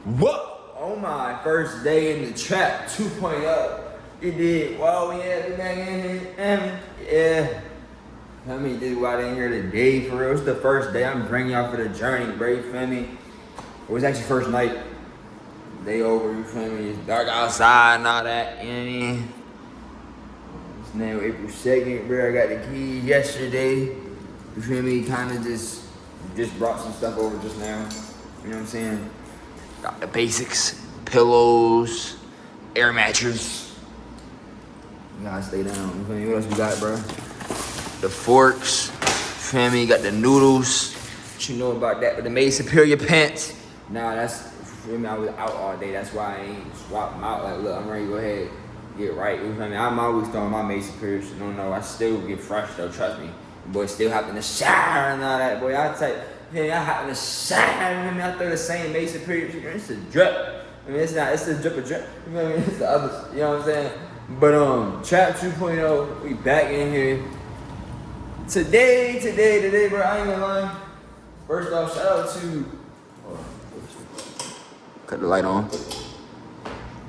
What? On my first day in the trap 2.0. It did. Well, we had the back in here. Yeah. I mean, this is why I didn't here today for real. It's the first day. I'm bringing y'all for the journey, bro. You feel me? It was actually first night. Day over, you feel me? It's dark outside and all that. You know what I mean? It's now April 2nd, bro. I got the keys yesterday. You feel me? Kind of just brought some stuff over just now. You know what I'm saying? Got the basics. Pillows. Air mattress. You gotta stay down. You feel me? What else we got, bro? The forks. Feel me? Got the noodles. What you know about that? The MadeSuperior pants. Nah, that's, feel me? I was out all day. That's why I ain't swap them out. Like, look, I'm ready to go ahead, get right. You feel me? I'm always throwing my MadeSuperior. So no, I still get fresh though. Trust me. Boy, still hop in the shower and all that. Boy, I tell you, I hop in the shower. I mean, I throw the same MadeSuperior. It's a drip. I mean, it's the drip of drip. You know what I mean? It's the others. You know what I'm saying? But Trap 2.0, we back in here. Today, bro, I ain't gonna lie. First off, shout out to, cut the light on.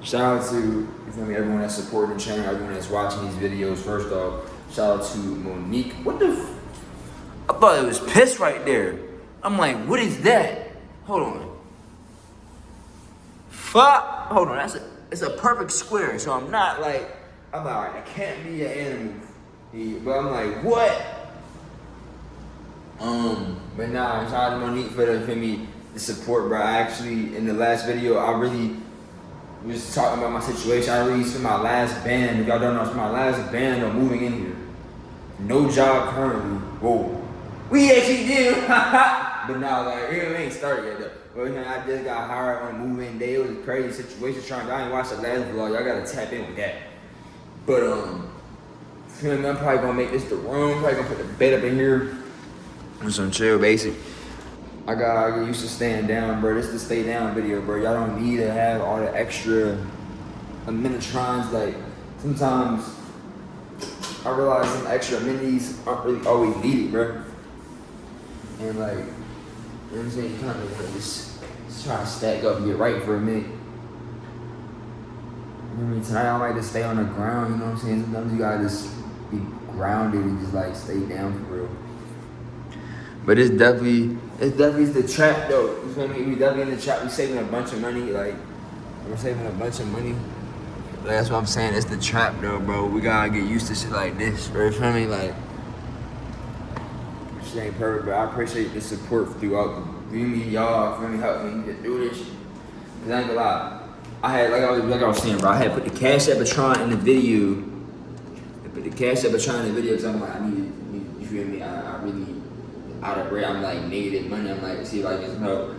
Shout out to, you feel me, everyone that's supporting the channel, everyone that's watching these videos. First off, shout out to Monique. What the I thought it was piss right there. I'm like, what is that? Hold on. Fuck. Hold on, it's a perfect square, so I'm like, alright, that can't be an animal. But I'm like, what? But nah, shout out to Monique for the support, bro. I actually, in the last video, I really was talking about my situation. I really spent my last band, if y'all don't know, it's my last band of moving in here. No job currently. Whoa. We actually did. But now, like, it ain't started yet, though. But I just got hired on move-in day. It was a crazy situation. I ain't watched the last vlog. Y'all gotta tap in with that. But, feel me, I'm probably gonna make this the room. Probably gonna put the bed up in here. And some chill basic. I get used to staying down, bro. This is the stay down video, bro. Y'all don't need to have all the extra amenitrons. Like, sometimes I realize some extra amenities aren't really always needed, bro. And like, you know what I'm saying? You kind of want to just try to stack up and get right for a minute. You know what I mean? Tonight I might just stay on the ground, you know what I'm saying? Sometimes you gotta just be grounded and just like stay down for real. But it's definitely the trap though. You feel me? We definitely in the trap. We saving a bunch of money. Like, we're saving a bunch of money. Like, that's what I'm saying. It's the trap though, bro. We gotta get used to shit like this. Bro. You feel me? Like, shit ain't perfect, but I appreciate the support throughout the y'all. Feel me? Help me to do this. Cause I ain't gonna lie. I had, like I was saying, bro. I had put the Cashapp Patron in the video. I put the Cashapp Patron in the video because I'm like, I need. You feel me? I really. Out of bread, I'm like needed money. I'm like, see if I can just help.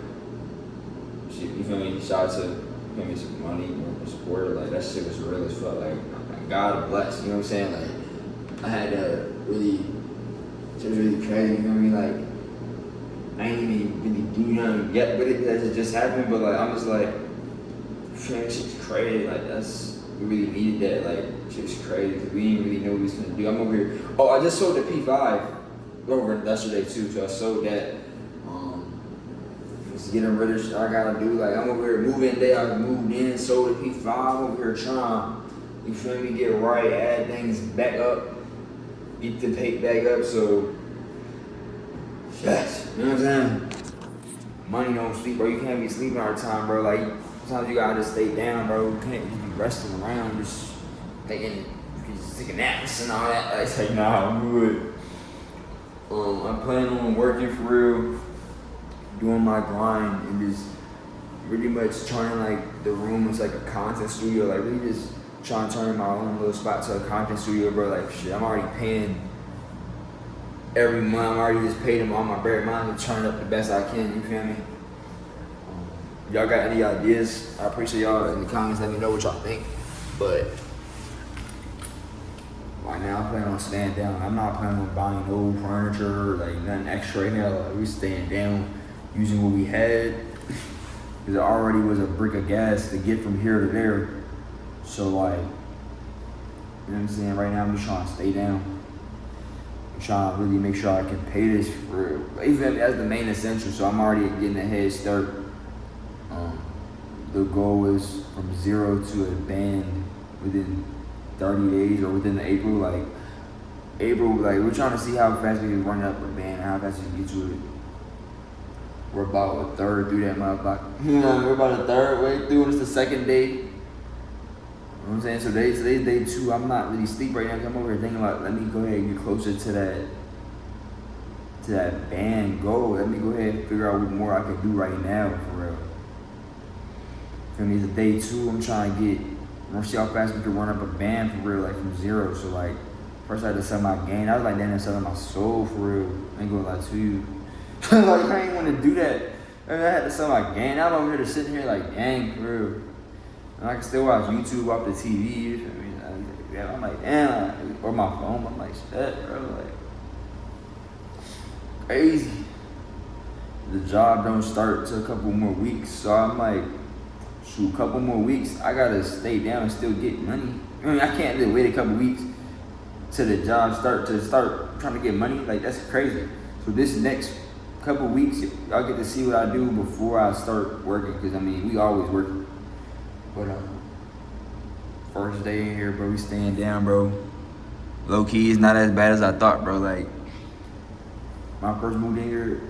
Shit, you feel me? Shout out to, you feel me, some money or support. Like, that shit was real as fuck. Like God bless. You know what I'm saying? Like, I had to really, shit was really crazy. You feel me? Like, I ain't even really do nothing yet with it because it just happened. But like, I'm just like, shit, shit's crazy. Like, we really needed that. Like, shit was crazy because we didn't really know what we was gonna do. I'm over here. Oh, I just sold the P5. Over yesterday too, so I sold that. Just getting rid of shit I gotta do. Like, I'm over here moving day. I moved in, sold the P5. I'm over here trying, you feel me, get right, add things back up, get the pay back up. So, yes, you know what I'm saying? Money don't sleep, bro. You can't be sleeping all the time, bro. Like, sometimes you gotta just stay down, bro. You can't just be resting around, just thinking, just taking naps and all that. Like, it's like, nah, I'm good. I'm planning on working for real, doing my grind, and just really much turning like the room into like a content studio. Like, really just trying to turn my own little spot to a content studio, bro. Like, shit, I'm already paying every month. I'm already just paid them all my bare money to turn it up the best I can. You feel me? Y'all got any ideas? I appreciate y'all in the comments. Let me know what y'all think. But right now, I'm planning on staying down. I'm not planning on buying no furniture, like nothing extra right now. Like, we staying down, using what we had. Because it already was a brick of gas to get from here to there. So like, you know what I'm saying? Right now, I'm just trying to stay down. I'm trying to really make sure I can pay this for real. Even that's the main essential. So I'm already getting a head start. the goal is from 0 to a band within 30 days or within April. Like we're trying to see how fast we can run up a band and how fast we can get to it. We're about a third through that motherfucker. You know, we're about a third way through, and it's the second day. You know what I'm saying? So today's day 2. I'm not really asleep right now. I'm over here thinking about, let me go ahead and get closer to that band goal. Let me go ahead and figure out what more I can do right now, for real. For me, it's day 2. I'm trying to see how fast we can run up a band for real, like from 0. So like, first I had to sell my game. I was like, damn, I'm selling my soul for real. I ain't gonna lie to you. Like, I ain't want to do that. I had to sell my game. I'm over here just sitting here like, dang, for real. And I can still watch YouTube off the TV. I'm like, damn, or my phone. I'm like, shit, bro, like, crazy. The job don't start till a couple more weeks, so I'm like, shoot, a couple more weeks, I gotta stay down and still get money. I mean, I can't just wait a couple weeks till the job start trying to get money. Like, that's crazy. So this next couple weeks, y'all get to see what I do before I start working, because I mean, we always working. But first day in here, bro, we staying down, bro. Low key, it's not as bad as I thought, bro. Like, when I first moved in here,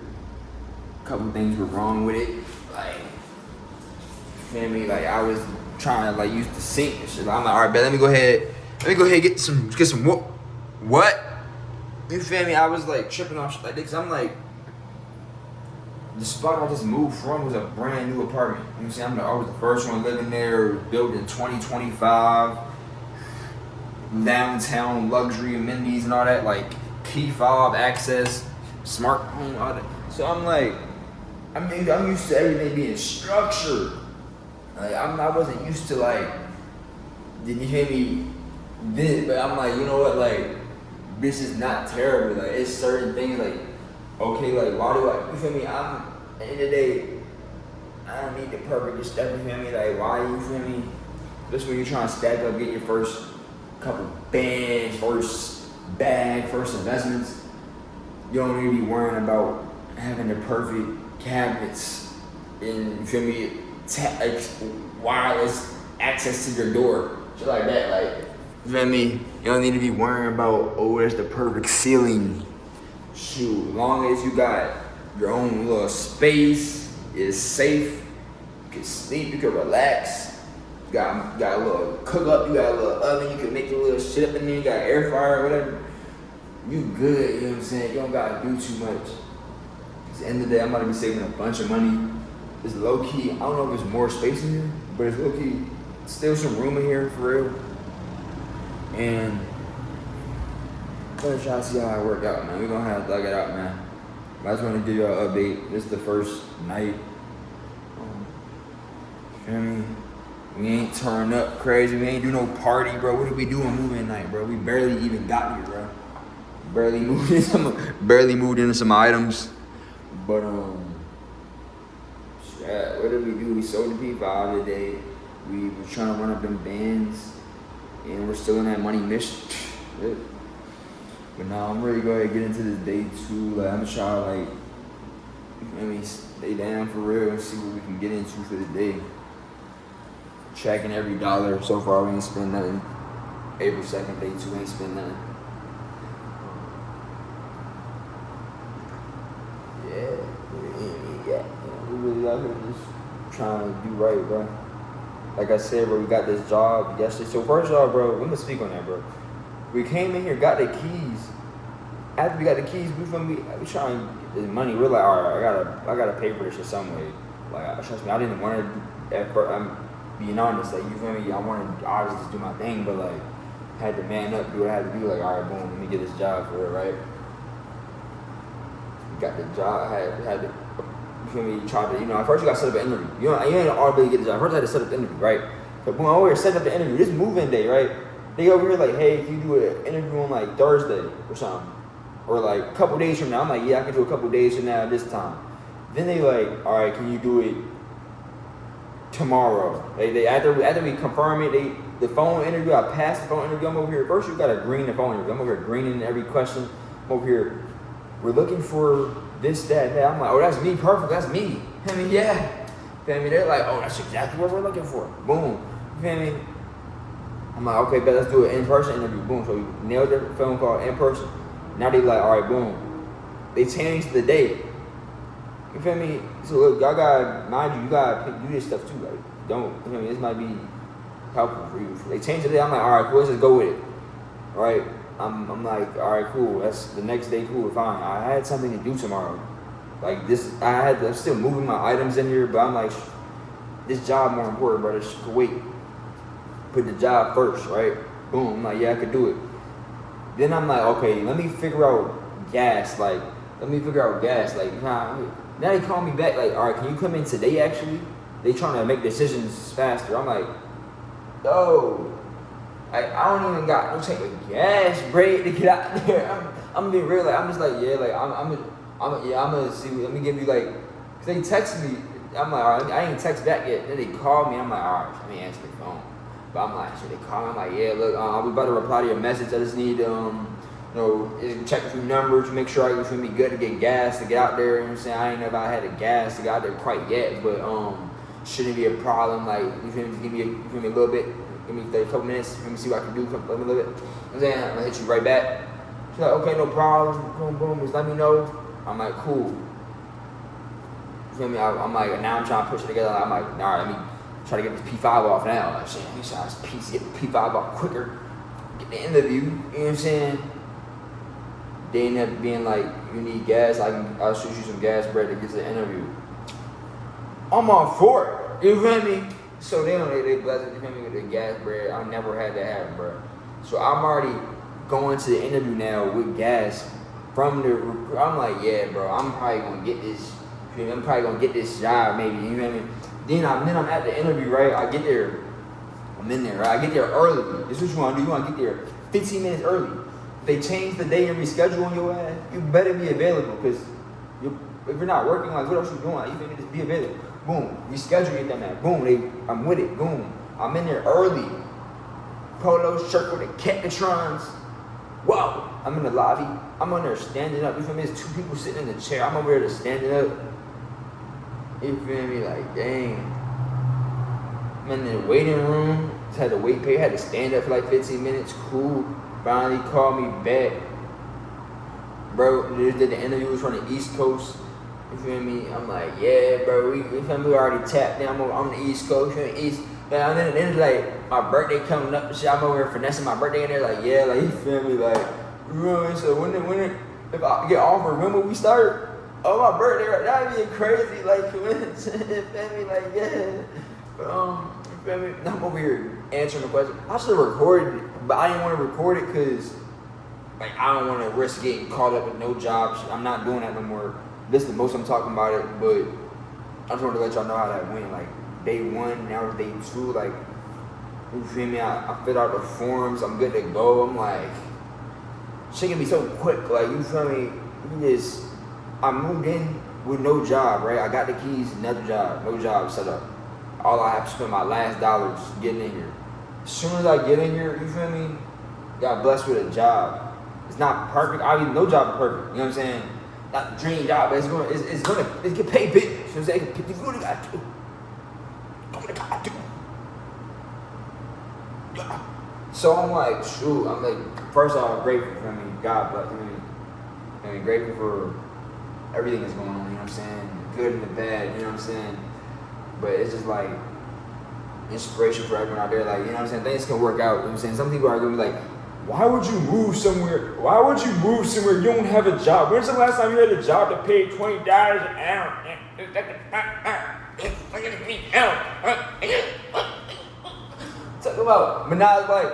a couple things were wrong with it. Like, you feel me? Like, I was trying to like use the sink and shit. I'm like, all right, bet, let me go ahead and get some what? You feel me? I was like tripping off shit like this. I'm like, the spot I just moved from was a brand new apartment. You know what I'm saying? I was the first one living there, built in 2025. Downtown luxury amenities and all that, like key fob access, smart home, all that. So I'm like, I'm used to everything being structured. Like, I wasn't used to like, did you hear me? This, but I'm like, you know what? Like, this is not terrible. Like, it's certain things like, okay, like, why do I, you feel me? At the end of the day, I don't need the perfect stuff, you feel me? Like, why, you feel me? This when you're trying to stack up, get your first couple bands, first bag, first investments. You don't need to be worrying about having the perfect cabinets and, you feel me, like, wireless access to your door, shit like that. Like, you feel me? You don't need to be worrying about, oh, there's the perfect ceiling. Shoot, as long as you got your own little space, it's safe, you can sleep, you can relax. You got a little cook up, you got a little oven, you can make your little shit up in there, you got air fryer, whatever. You good, you know what I'm saying? You don't gotta do too much. At the end of the day, I'm about to be saving a bunch of money. It's low key, I don't know if there's more space in here, but it's low key, still some room in here for real. And I'm gonna try to see how I work out, man. We're gonna have to thug it out, man. But I just wanna give you an update. This is the first night. Feel me? We ain't turn up crazy. We ain't do no party, bro. What did we do on moving night, bro? We barely even got here, bro. Barely moved into some items. But shit, what did we do? We sold the P5 today. We were trying to run up them bands, and we're still in that money mission. But now I'm ready to go ahead and get into this day 2. Like, I'm gonna try to, like, let me stay down for real and see what we can get into for the day. Tracking every dollar. So far, we ain't spent nothing. April 2nd, day 2, ain't spent nothing. Yeah, we really out here just trying to do right, bro. Like I said, bro, we got this job yesterday. So first off, bro, we must speak on that, bro. We came in here, got the keys. After we got the keys, we trying to get this money. We're like, all right, I gotta pay for this in some way. Like, trust me, I didn't want to. At first, I'm being honest. Like, you feel me? I wanted to obviously just do my thing, but like, had to man up, do what I had to do. Like, all right, boom, let me get this job for it, right? We got the job. Had to. You feel me? Tried to, at first you got to set up an interview. You ain't already get the job. First I had to set up the interview, right? But when I over here set up the interview, this move-in day, right? They over here like, hey, if you do an interview on like Thursday or something, or like a couple days from now, I'm like, yeah, I can do a couple days from now this time. Then they like, all right, can you do it tomorrow? They after we confirm it, the phone interview, I passed the phone interview. I'm over here. First, you gotta green the phone interview. I'm over here greening every question. I'm over here. We're looking for this, that. I'm like, oh, that's me, perfect. That's me. I mean, yeah. feel me? They're like, oh, that's exactly what we're looking for. Boom. You feel me? I'm like, okay, bet let's do an in-person interview. Boom. So we nailed the phone call in person. Now they like, all right, boom. They changed the date. You feel me? So look, y'all gotta, mind you gotta do this stuff too. Like, don't, you feel me? This might be helpful for you. They changed the date. I'm like, all right, cool, let's just go with it. All right. I'm like, all right, cool. That's the next day, cool, fine. I had something to do tomorrow. Like this, I'm still moving my items in here, but I'm like, this job more important, brother. Just wait. Put the job first, right? Boom. I'm like, yeah, I could do it. Then I'm like, okay, let me figure out gas. Like, now they call me back, like, all right, can you come in today, actually? They trying to make decisions faster. I'm like, yo, I don't even got no type of gas break to get out there. I'm being real, like, I'm just like, yeah, like, I'm gonna see, let me give you, like, cause they text me, I'm like, all right, I ain't text back yet. Then they call me, I'm like, all right, let me answer the phone. But I'm like, should they call me? I'm like, yeah, look, I'll be about to reply to your message. I just need, check a few numbers, make sure I can be good to get gas to get out there. You know what I'm saying? I ain't never had a gas to get out there quite yet, but shouldn't be a problem. Like, you feel me? Give me a little bit. Give me a couple minutes. Let me see what I can do. Let me a little bit. You know what I'm saying? I'm gonna hit you right back. She's like, okay, no problem. Boom, boom. Just let me know. I'm like, cool. You feel me? I'm like, now I'm trying to push it together. I'm like, all right, let me try to get this P5 off now. Like, shit, let me try to get the P5 off quicker. Get the interview. You know what I'm saying? They end up being like, you need gas, I'll shoot you some gas bread to get to the interview. I'm on for it. You feel me? So they bless it, you feel me, with the gas bread. I never had that happen, bro. So I'm already going to the interview now with gas from the, I'm like, yeah, bro, I'm probably gonna get this. I'm probably gonna get this job, maybe. You feel me? Then I'm at the interview, right? I get there. I'm in there, right? I get there early. This is what you wanna do. You wanna get there 15 minutes early. They change the day and reschedule on your ass, you better be available, because if you're not working, like, what else you doing? Like, you just be available. Boom, reschedule, get them at. Boom, I'm with it. Boom, I'm in there early. Polo shirt with the Cacatrons. Whoa, I'm in the lobby. I'm on there standing up. You feel me? There's two people sitting in the chair. I'm over there just standing up. You feel me? Like, dang. I'm in the waiting room. Just had to wait, had to stand up for like 15 minutes. Cool. Finally called me back. Bro, they did the interview from the East Coast. You feel me? I'm like, yeah, bro, we feel me? We already tapped in. I'm on the East Coast, you feel me? East. And then it's like my birthday coming up and shit. I'm over here finessing my birthday in there, like, yeah, like, you feel me? Like, you know what I mean? So when if I get offered, when will we start? Oh, my birthday, right? That'd be crazy, like, coincidence. You feel me? Like, yeah. But, you feel me? I'm over here answering the question. I should have recorded it, but I didn't want to record it because, like, I don't want to risk getting caught up with no jobs. I'm not doing that no more. This is the most I'm talking about it, but I just wanted to let y'all know how that went. Like, day one, now it's day two. Like, you feel me? I filled out the forms. I'm good to go. I'm like, shit can be so quick. Like, you feel me? I moved in with no job, right? I got the keys, another job, no job set up. All I have to spend my last dollars getting in here. As soon as I get in here, you feel me? Got blessed with a job. It's not perfect. Obviously, no job is perfect. You know what I'm saying? Not the dream job, but it can pay big. You know what I'm saying? You do what you gotta do. Do what you gotta do. Yeah. So I'm like, shoot. I'm like, first of all, I'm grateful for me. God bless me. I'm grateful for everything that's going on. You know what I'm saying? The good and the bad. You know what I'm saying? But it's just like inspiration for everyone out there. Like, you know what I'm saying? Things can work out. You know what I'm saying? Some people are gonna be like, why would you move somewhere? Why would you move somewhere you don't have a job? When's the last time you had a job that paid $20 an hour? Talk about, but now it's like,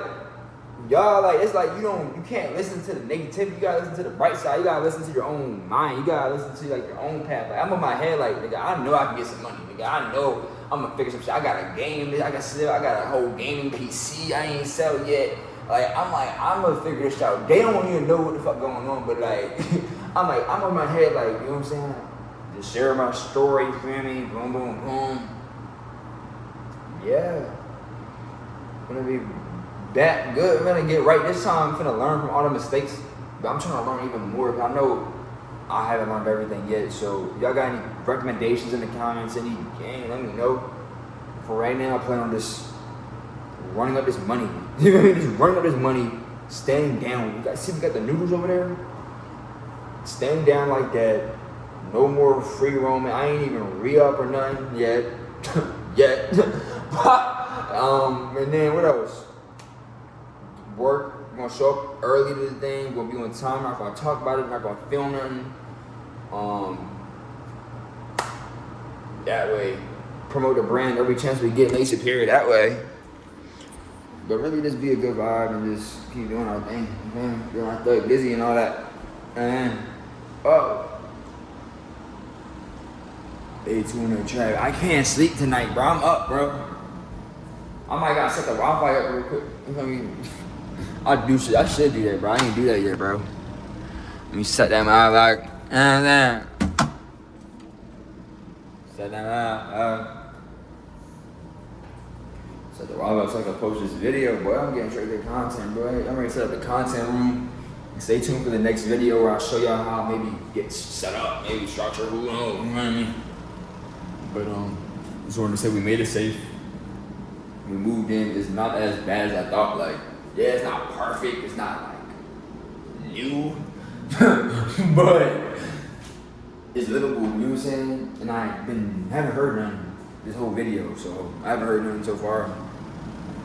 y'all, like, it's like you can't listen to the negativity. You gotta listen to the bright side. You gotta listen to your own mind. You gotta listen to, like, your own path. Like, I'm in my head, like, nigga, I know I can get some money, nigga. I know I'm gonna figure some shit. I got a game. I got a whole gaming PC. I ain't sell yet. Like, I'm gonna figure this out. They don't even know what the fuck going on, but, like, I'm in my head, like, you know what I'm saying? Just share my story, you feel me? Boom, boom, boom. Yeah. Gonna be that good. I'm gonna get right this time. I'm gonna learn from all the mistakes, but I'm trying to learn even more. I know I haven't learned everything yet. So y'all got any recommendations in the comments, any game, let me know. For right now, I plan on just running up this money. Just running up this money, staying down. You guys see we got the noodles over there? Staying down like that. No more free roaming. I ain't even re-up or nothing yet. Yet. And then what else? Work. I'm gonna show up early to the thing. Gonna be on time. Not gonna talk about it. Not gonna film nothing. That way, promote the brand every chance we get. MadeSuperior that way. But really, just be a good vibe and just keep doing our thing. Doing our thing, busy and all that. And Day 2 in the trap. I can't sleep tonight, bro. I'm up, bro. I might gotta set the Wi-Fi up real quick. You know what I mean? I should do that, bro. I ain't do that yet, bro. Let me set that Wi-Fi. And then set that Wi-Fi. Set the Wi-Fi so I can post this video, boy. I'm getting straight to content, bro. I'm ready to set up the content room. Stay tuned for the next video where I'll show y'all how maybe get set up, maybe structure, who knows, you know what I mean? But just wanted to say we made it safe. We moved in. It's not as bad as I thought. Like, yeah, it's not perfect. It's not like new, but it's livable. You know what I'm saying? And haven't heard none this whole video, so I haven't heard none so far.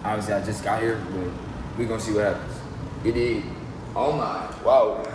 Obviously, I just got here, but we gonna see what happens. It is. Oh my! Wow.